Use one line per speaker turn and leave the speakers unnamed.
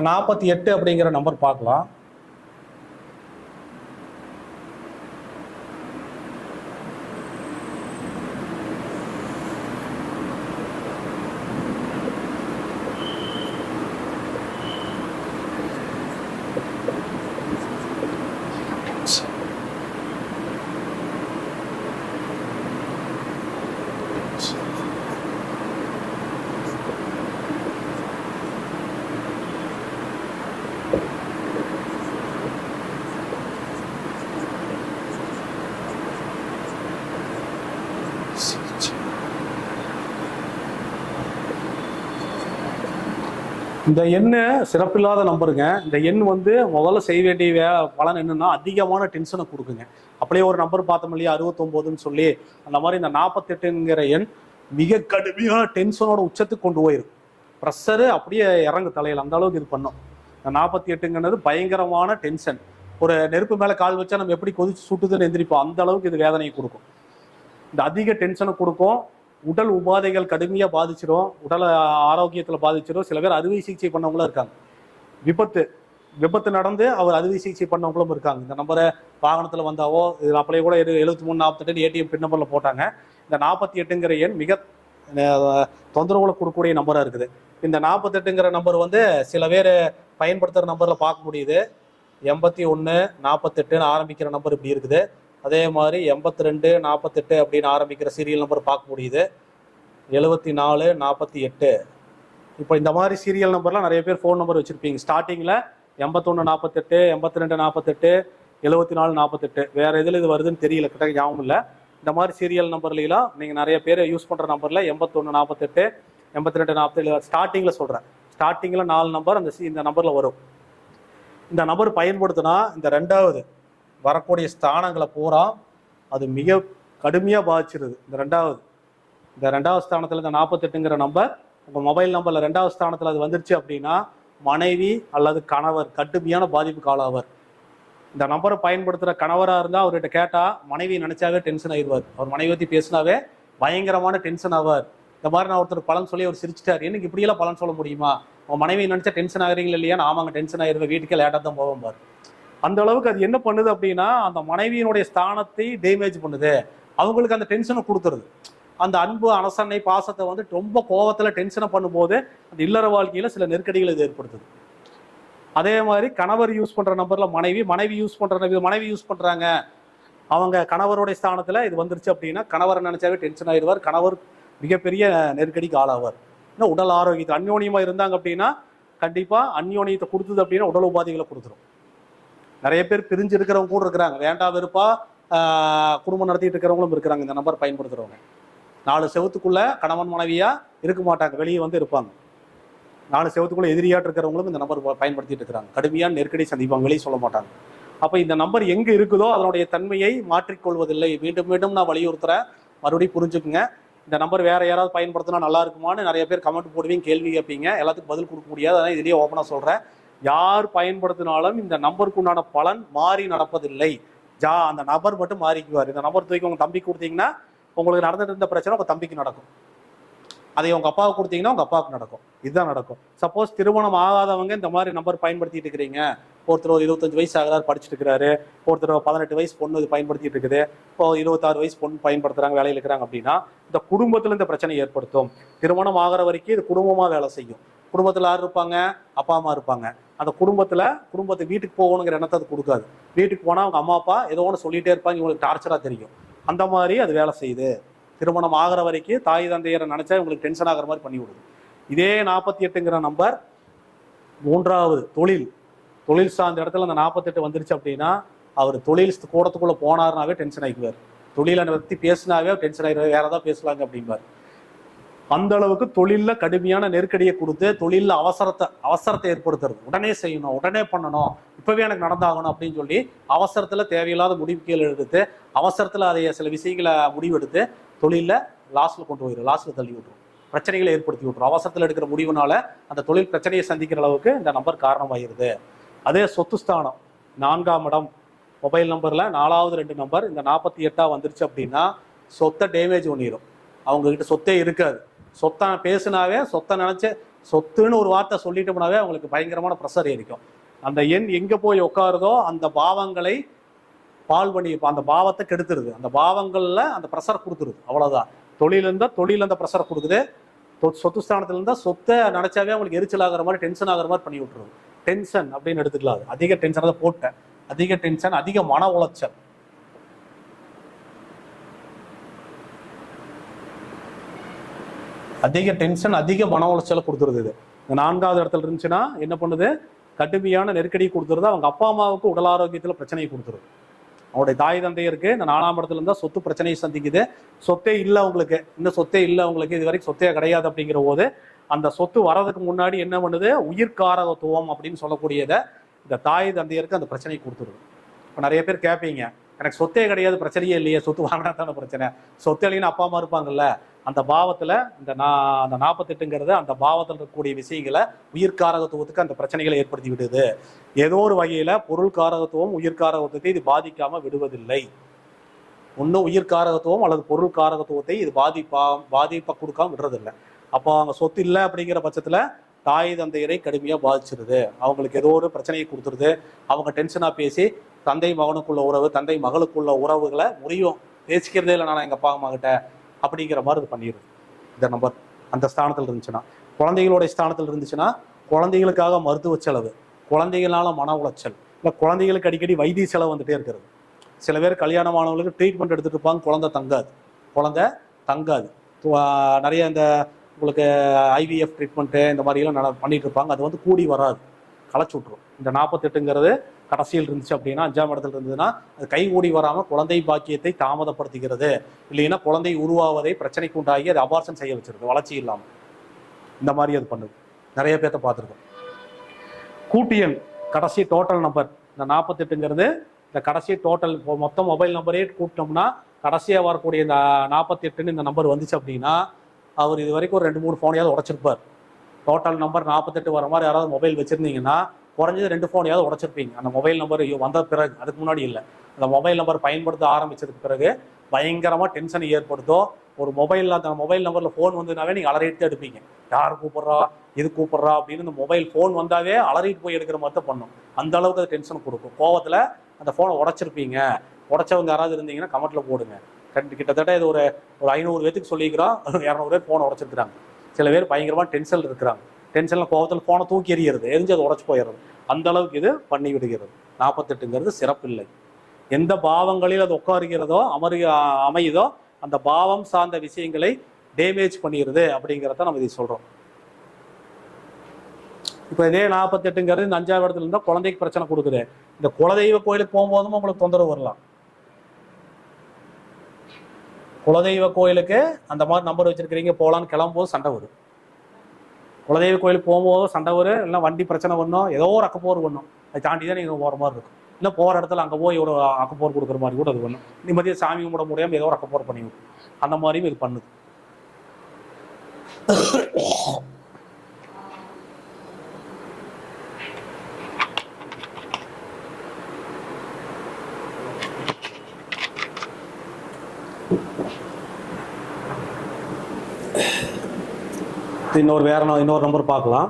48 அப்படிங்கிற நம்பர் பார்க்கலாம். இந்த எண்ணு சிறப்பில்லாத நம்பருங்க. இந்த எண் வந்து முதல்ல செய்ய வேண்டிய பலன் என்னன்னா அதிகமான டென்ஷனை கொடுக்குங்க. அப்படியே ஒரு நம்பர் பார்த்தோம் இல்லையா 69ன்னு சொல்லி, அந்த மாதிரி இந்த 48ங்கிற எண் மிக கடுமையான டென்ஷனோட உச்சத்துக்கு கொண்டு போயிருக்கு. ப்ரெஷரு அப்படியே இறங்கு தலையில், அந்த அளவுக்கு இது பண்ணும். இந்த 48ங்கிறது பயங்கரமான டென்ஷன். ஒரு நெருப்பு மேலே கால் வச்சா நம்ம எப்படி கொதிச்சு சுட்டுதுன்னு எந்திரிப்போம், அந்த அளவுக்கு இது வேதனையை கொடுக்கும். இந்த அதிக டென்ஷனை கொடுக்கும். உடல் உபாதைகள் கடுமையாக பாதிச்சிடும், உடல் ஆரோக்கியத்தில் பாதிச்சிடும். சில பேர் அறுவை சிகிச்சை பண்ணவங்களும் இருக்காங்க. விபத்து நடந்து அவர் அறுவை சிகிச்சை பண்ணவங்களும் இருக்காங்க. இந்த நம்பரை வாகனத்தில் வந்தாவோ இதில் அப்படியே கூட 73 48 ஏடிஎம் பின் நம்பரில் போட்டாங்க. இந்த 48ங்கிற எண் மிக தொந்தரவுகளை கொடுக்கக்கூடிய நம்பராக இருக்குது. இந்த 48ங்கிற நம்பர் வந்து சில பேர் பயன்படுத்துகிற நம்பரில் பார்க்க முடியுது. 81 48ன்னு ஆரம்பிக்கிற நம்பர் இப்படி இருக்குது. அதே மாதிரி 82 48 அப்படின்னு ஆரம்பிக்கிற சீரியல் நம்பர் பார்க்க முடியுது. 74 48. இப்போ இந்த மாதிரி சீரியல் நம்பர்லாம் நிறைய பேர் ஃபோன் நம்பர் வச்சுருப்பீங்க. ஸ்டார்டிங்கில் 81 48 82 48 74 48. வேறு எதில் இது வருதுன்னு தெரியல, கிட்ட ஞாபகம் இல்லை. இந்த மாதிரி சீரியல் நம்பர்லாம் நீங்கள் நிறைய பேர் யூஸ் பண்ணுற நம்பரில் 81 48 82 47 ஸ்டார்டிங்கில் சொல்கிறேன். ஸ்டார்டிங்கில் 4 நம்பர் இந்த நம்பரில் வரும். இந்த நம்பர் பயன்படுத்தினா இந்த ரெண்டாவது வரக்கூடிய ஸ்தானங்களை பூரா அது மிக கடுமையாக பாதிச்சிருது. இந்த ரெண்டாவது ஸ்தானத்தில் இந்த 48ங்கிற நம்பர் உங்கள் மொபைல் நம்பரில் ரெண்டாவது ஸ்தானத்தில் அது வந்துருச்சு அப்படின்னா மனைவி அல்லது கணவர் கடுமையான பாதிப்புக்கு ஆளாவார். இந்த நம்பரை பயன்படுத்துகிற கணவராக இருந்தால் அவர்கிட்ட கேட்டால் மனைவி நினச்சாவே டென்ஷன் ஆயிடுவார். அவர் மனைவி பற்றி பேசினாவே பயங்கரமான டென்ஷன் ஆவார். இந்த மாதிரி நான் ஒருத்தர் பலன் சொல்லி அவர் சிரிச்சிட்டார், எனக்கு இப்படியெல்லாம் பலன் சொல்ல முடியுமா, உங்கள் மனைவி நினச்சா டென்ஷன் ஆகிறீங்களா இல்லையா, ஆமாங்க டென்ஷன் ஆயிடுவேன், வீட்டுக்கே லேட்டாக தான் போவோம் பார். அந்த அளவுக்கு அது என்ன பண்ணுது அப்படின்னா அந்த மனைவியினுடைய ஸ்தானத்தை டேமேஜ் பண்ணுது. அவங்களுக்கு அந்த டென்ஷனை கொடுத்துருது. அந்த அன்பு அனசனை பாசத்தை வந்து ரொம்ப கோவத்தில் டென்ஷனை பண்ணும்போது அந்த இல்லற வாழ்க்கையில் சில நெருக்கடிகள் இது ஏற்படுத்துது. அதே மாதிரி கணவர் யூஸ் பண்ணுற நம்பரில் மனைவி யூஸ் பண்ணுறாங்க, அவங்க கணவருடைய ஸ்தானத்தில் இது வந்துருச்சு அப்படின்னா கணவரை நினச்சாவே டென்ஷன் ஆயிடுவார். கணவர் மிகப்பெரிய நெருக்கடிக்கு ஆளாவார். இன்னும் உடல் ஆரோக்கியத்தை அந்யோன்யமாக இருந்தாங்க அப்படின்னா கண்டிப்பாக அந்யோன்யத்தை கொடுத்தது அப்படின்னா உடல் உபாதைகளை கொடுத்துரும். நிறைய பேர் பிரிஞ்சு இருக்கிறவங்க கூட இருக்கிறாங்க, வேண்டாம் வெறுப்பா குடும்பம் நடத்திட்டு இருக்கிறவங்களும் இருக்கிறாங்க. இந்த நம்பர் பயன்படுத்துறவங்க 4 செவத்துக்குள்ள கணவன் மனைவியா இருக்க மாட்டாங்க, வெளியே வந்து இருப்பாங்க. 4 செவத்துக்குள்ள எதிரியாட்டு இருக்கிறவங்களும் இந்த நம்பர் பயன்படுத்திட்டு இருக்கிறாங்க. கடுமையான நெருக்கடி சந்திப்பாங்க, வெளியே சொல்ல மாட்டாங்க. அப்போ இந்த நம்பர் எங்கே இருக்குதோ அதனுடைய தன்மையை மாற்றிக்கொள்வதில்லை. மீண்டும் மீண்டும் நான் வலியுறுத்துறேன், மறுபடியும் புரிஞ்சுக்குங்க. இந்த நம்பர் வேற யாராவது பயன்படுத்தினா நல்லா இருக்குமான்னு நிறைய பேர் கமெண்ட் போடுவீங்க, கேள்வி கேட்பீங்க. எல்லாத்துக்கும் பதில் கொடுக்க முடியாது, அதான் இதுலேயே ஓப்பனாக சொல்கிறேன். யார் பயன்படுத்தினாலும் இந்த நம்பருக்கு உண்டான பலன் மாறி நடப்பதில்லை. அந்த நபர் மட்டும் மாறிக்குவார். இந்த நம்பர் தூக்கி உங்கள் தம்பிக்கு கொடுத்தீங்கன்னா உங்களுக்கு நடந்துட்டு இருந்த பிரச்சனை உங்கள் தம்பிக்கு நடக்கும். அதை உங்கள் அப்பாவுக்கு கொடுத்தீங்கன்னா உங்கள் அப்பாவுக்கு நடக்கும். இதுதான் நடக்கும். சப்போஸ் திருமணம் ஆகாதவங்க இந்த மாதிரி நம்பர் பயன்படுத்திட்டு இருக்கிறீங்க, ஒருத்தர் 25 வயசு ஆகிறாரு படிச்சுட்டு இருக்கிறாரு, ஒருத்தர் 18 வயசு பொண்ணு இது பயன்படுத்திட்டு இருக்குது, இப்போ 26 வயசு பொண்ணு பயன்படுத்துறாங்க, வேலையில் இருக்கிறாங்க அப்படின்னா இந்த குடும்பத்தில் இந்த பிரச்சனை ஏற்படுத்தும். திருமணம் ஆகிற வரைக்கும் இது குடும்பமாக வேலை செய்யும். குடும்பத்தில் யார் இருப்பாங்க, அப்பா அம்மா இருப்பாங்க. அந்த குடும்பத்தை வீட்டுக்கு போகணுங்கிற எண்ணத்தை அது கொடுக்காது. வீட்டுக்கு போனால் அவங்க அம்மா அப்பா ஏதோ ஒன்று சொல்லிகிட்டே இருப்பாங்க, இவங்களுக்கு டார்ச்சராக தெரியும். அந்த மாதிரி அது வேலை செய்யுது. திருமணம் ஆகிற வரைக்கும் தாய் தந்தையரை நினச்சா உங்களுக்கு டென்ஷன் ஆகிற மாதிரி பண்ணி விடுது. இதே 48ங்கிற நம்பர் மூன்றாவது தொழில் சார்ந்த இடத்துல அந்த 48 வந்துருச்சு அப்படின்னா அவர் தொழில் கூடத்துக்குள்ளே போனார்னாவே டென்ஷன் ஆகிக்குவார். தொழிலை பற்றி பேசினாவே டென்ஷன் ஆகிடுவார், வேற ஏதாவது பேசலாங்க அப்படிம்பார். அந்த அளவுக்கு தொழிலில் கடுமையான நெருக்கடியை கொடுத்து தொழிலில் அவசரத்தை ஏற்படுத்துறது. உடனே செய்யணும், உடனே பண்ணணும், இப்போவே எனக்கு நடந்தாகணும் அப்படின்னு சொல்லி அவசரத்தில் தேவையில்லாத முடிவுகள் எடுத்து அவசரத்தில் அதை சில விஷயங்களை முடிவெடுத்து தொழிலில் லாஸில் கொண்டு போயிடும், லாஸில் தள்ளி விட்டுரும், பிரச்சனைகளை ஏற்படுத்தி விட்டுரும். அவசரத்தில் எடுக்கிற முடிவுனால அந்த தொழில் பிரச்சனையை சந்திக்கிற அளவுக்கு இந்த நம்பர் காரணமாகிடுது. அதே சொத்து ஸ்தானம் 4ஆம் இடம் மொபைல் நம்பரில் 4வது 2 நம்பர் இந்த 48 வந்துருச்சு அப்படின்னா சொத்தை டேமேஜ் பண்ணிடும். அவங்கக்கிட்ட சொத்தே இருக்காது. சொத்தை பேசினாவே சொத்தை நினச்சி சொத்துன்னு ஒரு வார்த்தை சொல்லிட்டோம்னாவே அவங்களுக்கு பயங்கரமான ப்ரெஷர் ஏறிக்கும். அந்த எண் எங்கே போய் உட்காருதோ அந்த பாவங்களை பால் பண்ணி அந்த பாவத்தை கெடுத்துருது, அந்த பாவங்களில் அந்த ப்ரெஷர் கொடுத்துருது, அவ்வளோதான். தொழில் அந்த ப்ரெஷர் கொடுக்குது. சொத்து ஸ்தானத்துல இருந்தால் சொத்தை நினைச்சாவே அவங்களுக்கு எரிச்சல் ஆகிற மாதிரி டென்ஷன் ஆகிற மாதிரி பண்ணி விட்டுருது. டென்ஷன் அப்படின்னு எடுத்துக்கலாம். அது அதிக டென்ஷன் தான் போட்டேன். அதிக டென்ஷன், அதிக மன உளைச்சல். அதிக டென்ஷன், அதிக மன உளைச்சலை கொடுத்துருது. இது இந்த 4வது இடத்துல இருந்துச்சுன்னா என்ன பண்ணுது? கடுமையான நெருக்கடி கொடுத்துருது. அவங்க அப்பா அம்மாவுக்கு உடல் ஆரோக்கியத்தில் பிரச்சனையை கொடுத்துருது. அவருடைய தாய் தந்தையருக்கு இந்த 4ஆம் இடத்துல இருந்தால் சொத்து பிரச்சனையை சந்திக்குது. சொத்தே இல்லை அவங்களுக்கு, இன்னும் சொத்தே இல்லை அவங்களுக்கு, இது வரைக்கும் சொத்தே கிடையாது. அப்படிங்கிற போது அந்த சொத்து வர்றதுக்கு முன்னாடி என்ன பண்ணுது? உயிர்காரகத்துவம் அப்படின்னு சொல்லக்கூடியதை இந்த தாய் தந்தையருக்கு அந்த பிரச்சனையை கொடுத்துருது. இப்போ நிறைய பேர் கேட்பீங்க, எனக்கு சொத்தே கிடையாது, பிரச்சனையே இல்லையே, சொத்து வாங்கினா தானே பிரச்சனை. சொத்து இல்லைன்னு அப்பா அம்மா இருப்பாங்கல்ல, அந்த பாவத்தில் அந்த 48ங்கிறது அந்த பாவத்தில் இருக்கக்கூடிய விஷயங்களை உயிர்காரகத்துவத்துக்கு அந்த பிரச்சனைகளை ஏற்படுத்தி விடுது. ஏதோ ஒரு வகையில் பொருள்காரகத்துவம் உயிர்காரகத்துவத்தை இது பாதிக்காமல் விடுவதில்லை. ஒன்றும் உயிர்காரகத்துவம் அல்லது பொருள்காரகத்துவத்தை இது பாதிப்பை கொடுக்காம விடுறதில்லை. அப்போ அவங்க சொத்து இல்லை அப்படிங்கிற பட்சத்தில் தாய் தந்தையரை கடுமையாக பாதிச்சிருது. அவங்களுக்கு ஏதோ ஒரு பிரச்சனையை கொடுத்துருது. அவங்க டென்ஷனாக பேசி தந்தை மகனுக்குள்ள உறவு, தந்தை மகளுக்குள்ள உறவுகளை முறியும். பேசிக்கிறதே இல்லை நான் எங்கள் அப்பா அம்மா கிட்ட அப்படிங்கிற மாதிரி இது பண்ணிடுது. இந்த நம்பர் அந்த ஸ்தானத்தில் இருந்துச்சுன்னா, குழந்தைகளுடைய ஸ்தானத்தில் இருந்துச்சுன்னா குழந்தைகளுக்காக மருத்துவ செலவு, குழந்தைகளால மன உளைச்சல், இல்லை குழந்தைகளுக்கு அடிக்கடி வைத்திய செலவு வந்துட்டே இருக்கிறது. சில பேர் கல்யாணமானவங்களுக்கு ட்ரீட்மெண்ட் எடுத்துகிட்டு இருப்பாங்க, குழந்தை தங்காது. நிறைய இந்த உங்களுக்கு ஐவிஎஃப் ட்ரீட்மெண்ட்டு இந்த மாதிரிலாம் பண்ணிட்டு இருப்பாங்க. அது வந்து கூடி வராது, களைச்சி விட்ரும். இந்த 48ங்கிறது கடைசியில் இருந்துச்சு அப்படின்னா, 5ஆம் இடத்துல இருந்ததுன்னா அது கை கூடி வராமல் குழந்தை பாக்கியத்தை தாமதப்படுத்துகிறது. இல்லைன்னா குழந்தை உருவாவதை பிரச்சனைக்கு உண்டாகி அது அபார்ஷன் செய்ய வச்சிருக்கு, வளர்ச்சி இல்லாமல். இந்த மாதிரி அது பண்ணுது. நிறைய பேர்த்த பார்த்துருக்கோம். கூட்டியன் கடைசி டோட்டல் நம்பர் இந்த 48ங்கிறது இந்த கடைசி டோட்டல் மொத்தம் மொபைல் நம்பரே கூட்டினோம்னா கடைசியாக வரக்கூடிய இந்த 48ன்னு இந்த நம்பர் வந்துச்சு அப்படின்னா அவர் இது வரைக்கும் ஒரு 2-3 ஃபோனையாவது உடச்சிருப்பார். டோட்டல் நம்பர் 48 வர மாதிரி யாராவது மொபைல் வச்சுருந்தீங்கன்னா குறைஞ்சது 2 ஃபோனையாவது உடச்சிருப்பீங்க. அந்த மொபைல் நம்பர் வந்த பிறகு, அதுக்கு முன்னாடி இல்லை. அந்த மொபைல் நம்பர் பயன்படுத்த ஆரம்பிச்சதுக்கு பிறகு பயங்கரமாக டென்ஷனை ஏற்படுத்தும். ஒரு மொபைலில் அந்த மொபைல் நம்பரில் ஃபோன் வந்துனாவே நீங்கள் அலறிட்டு எடுப்பீங்க. யார் கூப்பிட்றா, இது கூப்பிட்றா அப்படின்னு இந்த மொபைல் ஃபோன் வந்தாவே அலறிட்டு போய் எடுக்கிற மாதிரி தான் பண்ணும். அந்த அளவுக்கு அது டென்ஷன் கொடுக்கும். கோவத்தில் அந்த ஃபோனை உடச்சிருப்பீங்க. உடச்சவங்க யாராவது இருந்தீங்கன்னா கமெண்ட்டில் போடுங்க. கிட்டத்தட்ட இது ஒரு 500 பேத்துக்கு சொல்லிக்கிறோம், 200 பேர் ஃபோனை உடச்சிருக்கிறாங்க. சில பேர் பயங்கரமாக டென்ஷனில் இருக்கிறாங்க. டென்ஷனில் கோவத்தில் ஃபோனை தூக்கி எறிகிறது, எரிஞ்சு அதை உடச்சி போயிடுறது. அந்த அளவுக்கு இது பண்ணி விடுகிறது. 48ங்கிறது சிறப்பில்லை. எந்த பாவங்களில் அது உட்காருகிறதோ அமையுதோ அந்த பாவம் சார்ந்த விஷயங்களை டேமேஜ் பண்ணிடுது அப்படிங்கிறத நம்ம இதை சொல்கிறோம். இப்போ இதே 48ங்கிறது இந்த 5ஆவது இடத்துல இருந்தால் குழந்தைக்கு பிரச்சனை கொடுக்குது. இந்த குலதெய்வ கோயிலுக்கு போகும்போதும் உங்களுக்கு தொந்தரவு வரலாம். குலதெய்வ கோயிலுக்கு அந்த மாதிரி நம்பர் வச்சிருக்கிறீங்க, போகலான்னு கிளம்பும்போது சண்டை வரும். குலதெய்வ கோயிலுக்கு போகும்போது சண்டை வரும், இல்லை வண்டி பிரச்சனை பண்ணணும், ஏதோ ஒரு அக்கப்போர் பண்ணும். அதை தாண்டி தான் நீங்கள் போகிற மாதிரி இருக்கும். இல்லை போகிற இடத்துல அங்கே போய் ஒரு அக்கப்போர் கொடுக்குற மாதிரி கூட அது பண்ணும். நிம்மதியாக சாமி கும்பிட முடியாமல் ஏதோ ஒரு அக்கப்போர் பண்ணி விடும். அந்த மாதிரியும் இது பண்ணுது. இன்னொரு நம்பர் பார்க்கலாம்.